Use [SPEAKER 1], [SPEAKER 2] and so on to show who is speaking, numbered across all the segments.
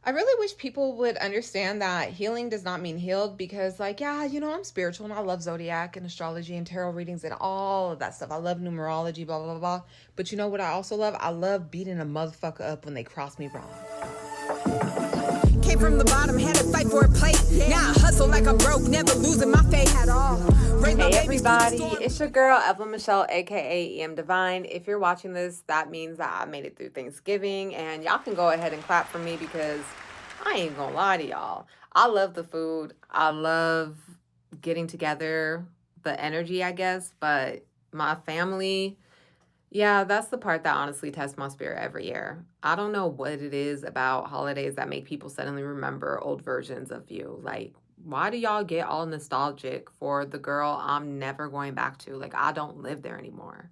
[SPEAKER 1] I really wish people would understand that healing does not mean healed because, like, yeah, I'm spiritual and I love zodiac and astrology and tarot readings and all of that stuff. I love numerology, blah, blah, blah, blah. But you know what I also love? I love beating a motherfucker up when they cross me wrong.
[SPEAKER 2] Came from the bottom, had to fight for a plate. Now I hustle like I'm broke, never losing my faith at all.
[SPEAKER 3] Hey everybody, it's your girl Evelyn Michelle, aka EM Divine. If you're watching this, that means that I made it through Thanksgiving, and y'all can go ahead and clap for me because I ain't gonna lie to y'all. I love the food. I love getting together, the energy, I guess, but my family, yeah, that's the part that honestly tests my spirit every year. I don't know what it is about holidays that make people suddenly remember old versions of you. Like, why do y'all get all nostalgic for the girl I'm never going back to? Like, I don't live there anymore.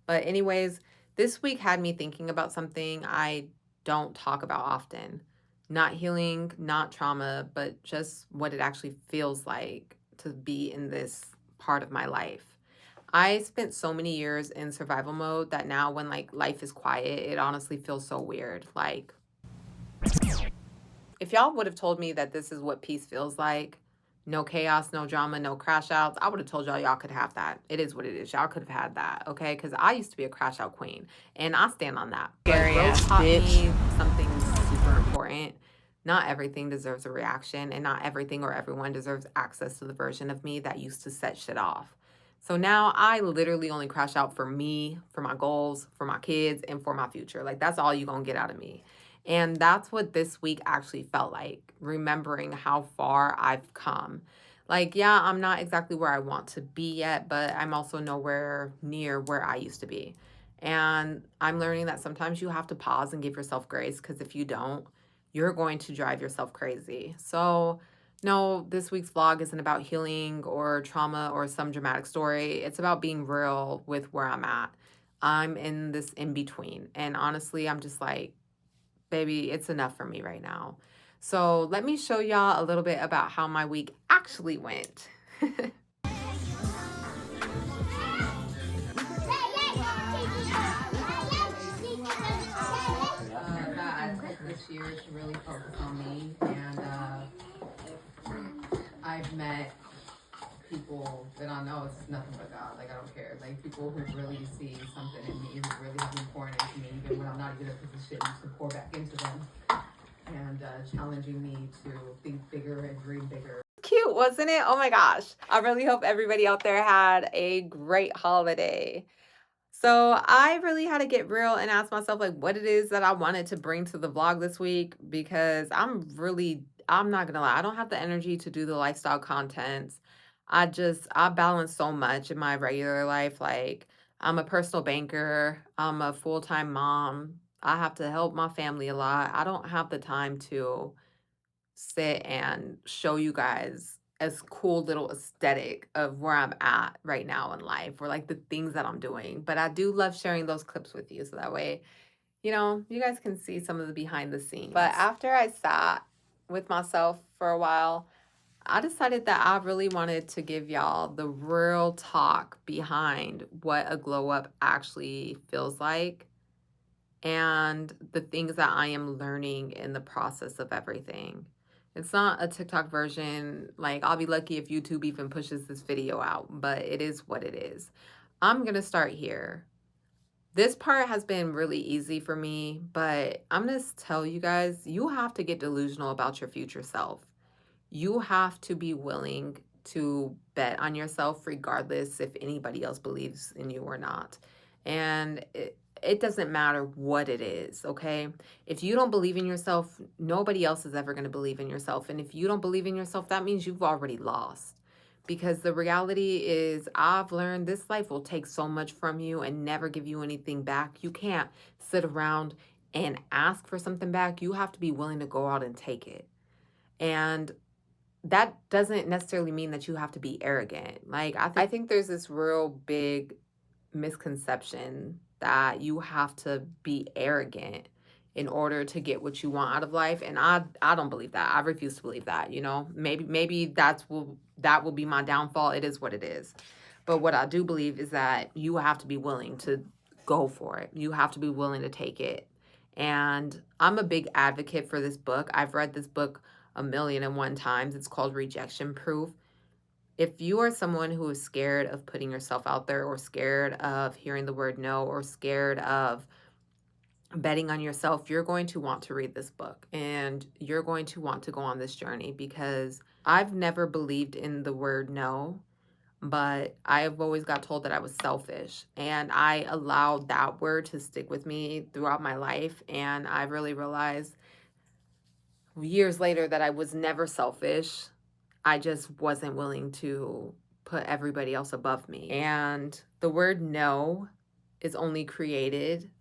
[SPEAKER 3] But, anyways, this week had me thinking about something I don't talk about often. Not healing, not trauma, but just what it actually feels like to be in this part of my life. I spent so many years in survival mode that now when like life is quiet, it honestly feels so weird. Like if y'all would have told me that this is what peace feels like, no chaos, no drama, no crash outs, I would have told y'all could have that. It is what it is. Y'all could have had that, okay? Because I used to be a crash out queen, and I stand on that.
[SPEAKER 1] Scary
[SPEAKER 3] But
[SPEAKER 1] ass
[SPEAKER 3] growth taught
[SPEAKER 1] bitch.
[SPEAKER 3] me something super important. Not everything deserves a reaction, and not everything or everyone deserves access to the version of me that used to set shit off. So now I literally only crash out for me, for my goals, for my kids, and for my future. Like that's all you're gonna get out of me. And that's what this week actually felt like, remembering how far I've come. Like, yeah, I'm not exactly where I want to be yet, but I'm also nowhere near where I used to be. And I'm learning that sometimes you have to pause and give yourself grace because if you don't, you're going to drive yourself crazy. So, no, this week's vlog isn't about healing or trauma or some dramatic story. It's about being real with where I'm at. I'm in this in between. And honestly, I'm just like, baby, it's enough for me right now. So let me show y'all a little bit about how my week actually went. I took this year to really focus on me, and I've met people that I know it's nothing but God. Like I don't care. Like people who really see something in me, who really have been pouring into me, even when I'm not even in a position to pour back into them, and challenging me to think bigger and dream bigger. Cute, wasn't it? Oh my gosh. I really hope everybody out there had a great holiday. So I really had to get real and ask myself like what it is that I wanted to bring to the vlog this week because I'm not gonna lie, I don't have the energy to do the lifestyle contents. I balance so much in my regular life. Like I'm a personal banker, I'm a full-time mom. I have to help my family a lot. I don't have the time to sit and show you guys as cool little aesthetic of where I'm at right now in life or like the things that I'm doing. But I do love sharing those clips with you so that way, you guys can see some of the behind the scenes. But after I sat with myself for a while, I decided that I really wanted to give y'all the real talk behind what a glow up actually feels like and the things that I am learning in the process of everything. It's not a TikTok version. Like, I'll be lucky if YouTube even pushes this video out, but it is what it is. I'm going to start here. This part has been really easy for me, but I'm going to tell you guys, you have to get delusional about your future self. You have to be willing to bet on yourself regardless if anybody else believes in you or not. And it doesn't matter what it is, okay? If you don't believe in yourself, nobody else is ever going to believe in yourself. And if you don't believe in yourself, that means you've already lost. Because the reality is, I've learned this life will take so much from you and never give you anything back. You can't sit around and ask for something back. You have to be willing to go out and take it. And that doesn't necessarily mean that you have to be arrogant. Like, I think there's this real big misconception that you have to be arrogant in order to get what you want out of life, and I don't believe that. I refuse to believe that. Maybe that will be my downfall. It is what it is. But what I do believe is that you have to be willing to go for it. You have to be willing to take it.
[SPEAKER 1] And I'm a big advocate for this book. I've read this book a million and one times. It's called Rejection Proof. If you are someone who is scared of putting yourself out there, or scared of hearing the word no, or scared of betting on yourself, you're going to want to read this book, and you're going to want to go on this journey, because I've never believed in the word no, but I've always got told that I was selfish, and I allowed that word to stick with me throughout my life. And I really realized years later that I was never selfish. I just wasn't willing to put everybody else above me. And the word no is only created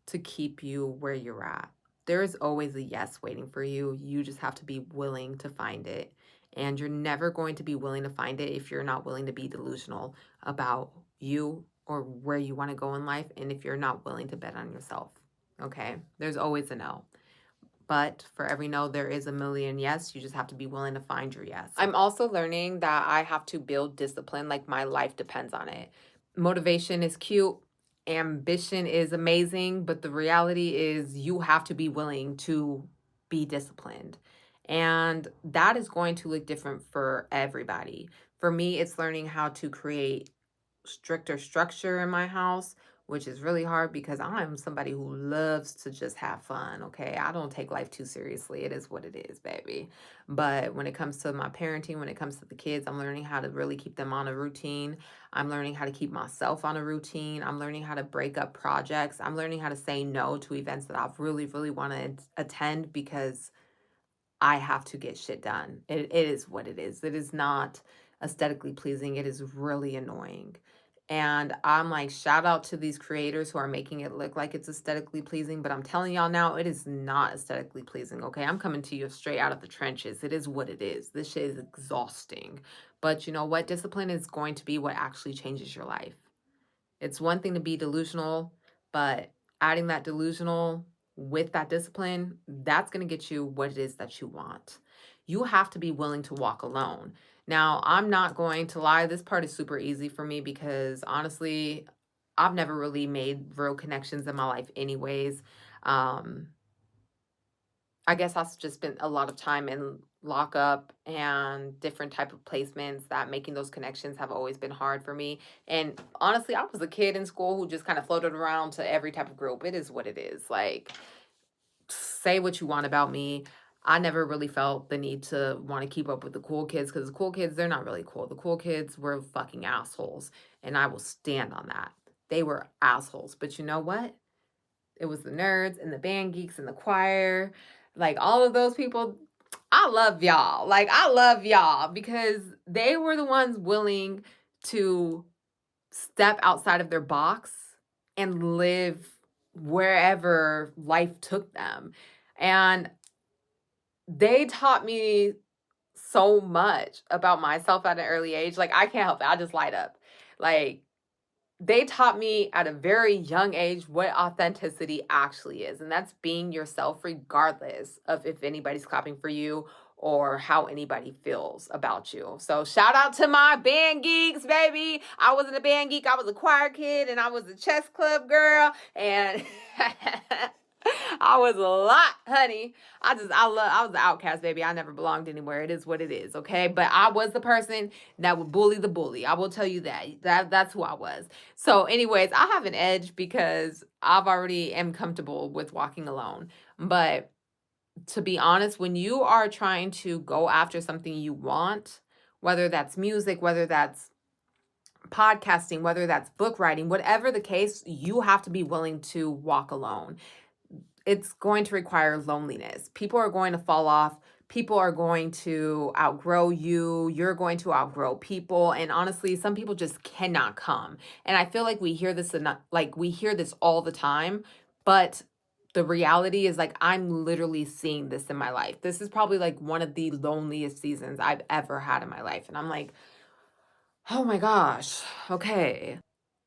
[SPEAKER 1] to keep you where you're at. There is always a yes waiting for you. You just have to be willing to find it. And you're never going to be willing to find it if you're not willing to be delusional about you or where you want to go in life, and if you're not willing to bet on yourself. Okay? There's always a no. But for every no, there is a million yes. You just have to be willing to find your yes. I'm also learning that I have to build discipline, like my life depends on it. Motivation is cute, ambition is amazing, but the reality is you have to be willing to be disciplined. And that is going to look different for everybody. For me, it's learning how to create stricter structure in my house, which is really hard because I'm somebody who loves to just have fun. Okay. I don't take life too seriously. It is what it is, baby. But when it comes to my parenting, when it comes to the kids, I'm learning how to really keep them on a routine. I'm learning how to keep myself on a routine. I'm learning how to break up projects. I'm learning how to say no to events that I've really, really want to attend because I have to get shit done. It is what it is. It is not aesthetically pleasing. It is really annoying. And I'm like, shout out to these creators who are making it look like it's aesthetically pleasing. But I'm telling y'all now, it is not aesthetically pleasing. Okay. I'm coming to you straight out of the trenches. It is what it is. This shit is exhausting. But you know what? Discipline is going to be what actually changes your life. It's one thing to be delusional, but adding that delusional with that discipline, that's going to get you what it is that you want. You have to be willing to walk alone. Now, I'm not going to lie, this part is super easy for me because honestly, I've never really made real connections in my life anyways. Um, I guess I've just spent a lot of time in lockup and different type of placements, that making those connections have always been hard for me. And honestly, I was a kid in school who just kind of floated around to every type of group. It is what it is. Like, say what you want about me. I never really felt the need to want to keep up with the cool kids, because the cool kids, they're not really cool. The cool kids were fucking assholes. And I will stand on that. They were assholes. But you know what? It was the nerds and the band geeks and the choir, like all of those people. I love y'all. Like, I love y'all because they were the ones willing to step outside of their box and live wherever life took them. And they taught me so much about myself at an early age. Like, I can't help it. I just light up. Like, they taught me at a very young age what authenticity actually is. And that's being yourself, regardless of if anybody's clapping for you or how anybody feels about you. So shout out to my band geeks, baby. I wasn't a band geek. I was a choir kid and I was a chess club girl. And I was a lot, honey. I was the outcast, baby. I never belonged anywhere. It is what it is, okay? But I was the person that would bully the bully. I will tell you that. That's who I was. So, anyways, I have an edge because I've already am comfortable with walking alone. But to be honest, when you are trying to go after something you want, whether that's music, whether that's podcasting, whether that's book writing, whatever the case, you have to be willing to walk alone. It's going to require loneliness. People are going to fall off. People are going to outgrow you. You're going to outgrow people. And honestly, some people just cannot come. And I feel like we hear this all the time, but the reality is, like, I'm literally seeing this in my life. This is probably like one of the loneliest seasons I've ever had in my life. And I'm like, oh my gosh, okay.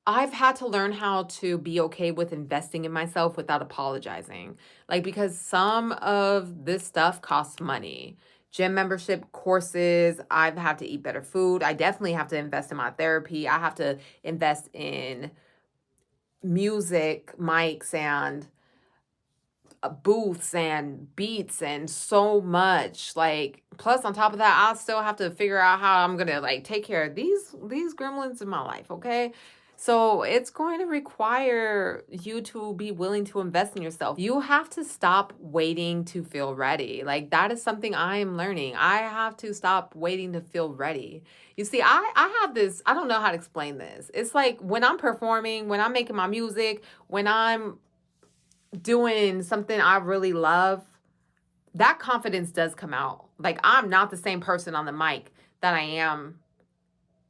[SPEAKER 1] I've had to learn how to be okay with investing in myself without apologizing. Like, because some of this stuff costs money. Gym membership, courses, I've had to eat better food. I definitely have to invest in my therapy. I have to invest in music, mics, and booths and beats and so much. Like, plus on top of that, I still have to figure out how I'm gonna like take care of these gremlins in my life, okay? So it's going to require you to be willing to invest in yourself. You have to stop waiting to feel ready. Like, that is something I am learning. I have to stop waiting to feel ready. You see, I have this, I don't know how to explain this. It's like when I'm performing, when I'm making my music, when I'm doing something I really love, that confidence does come out. Like, I'm not the same person on the mic that I am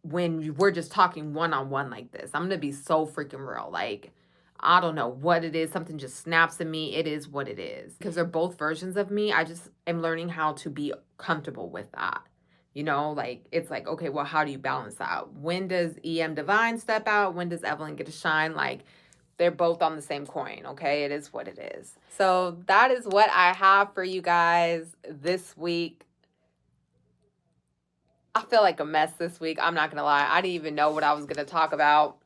[SPEAKER 1] when we're just talking one-on-one like this. I'm gonna be so freaking real. Like, I don't know what it is. Something just snaps in me. It is what it is. Because they're both versions of me. I just am learning how to be comfortable with that. You know, like, it's like, okay, well, how do you balance that out? When does EM Divine step out? When does Evelyn get to shine? Like, they're both on the same coin, okay? It is what it is. So that is what I have for you guys this week. I feel like a mess this week. I'm not going to lie. I didn't even know what I was going to talk about.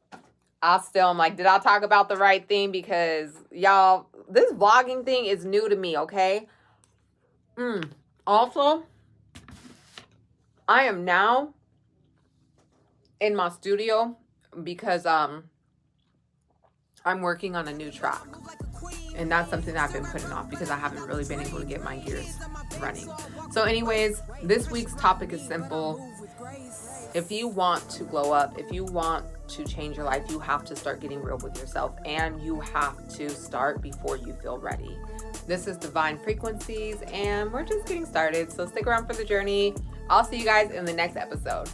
[SPEAKER 1] I still am like, did I talk about the right thing? Because, y'all, this vlogging thing is new to me, okay? Also, I am now in my studio because I'm working on a new track. And that's something that I've been putting off because I haven't really been able to get my gears running. So anyways, this week's topic is simple. If you want to glow up, if you want to change your life, you have to start getting real with yourself, and you have to start before you feel ready. This is Divine Frequencies, and we're just getting started. So stick around for the journey. I'll see you guys in the next episode.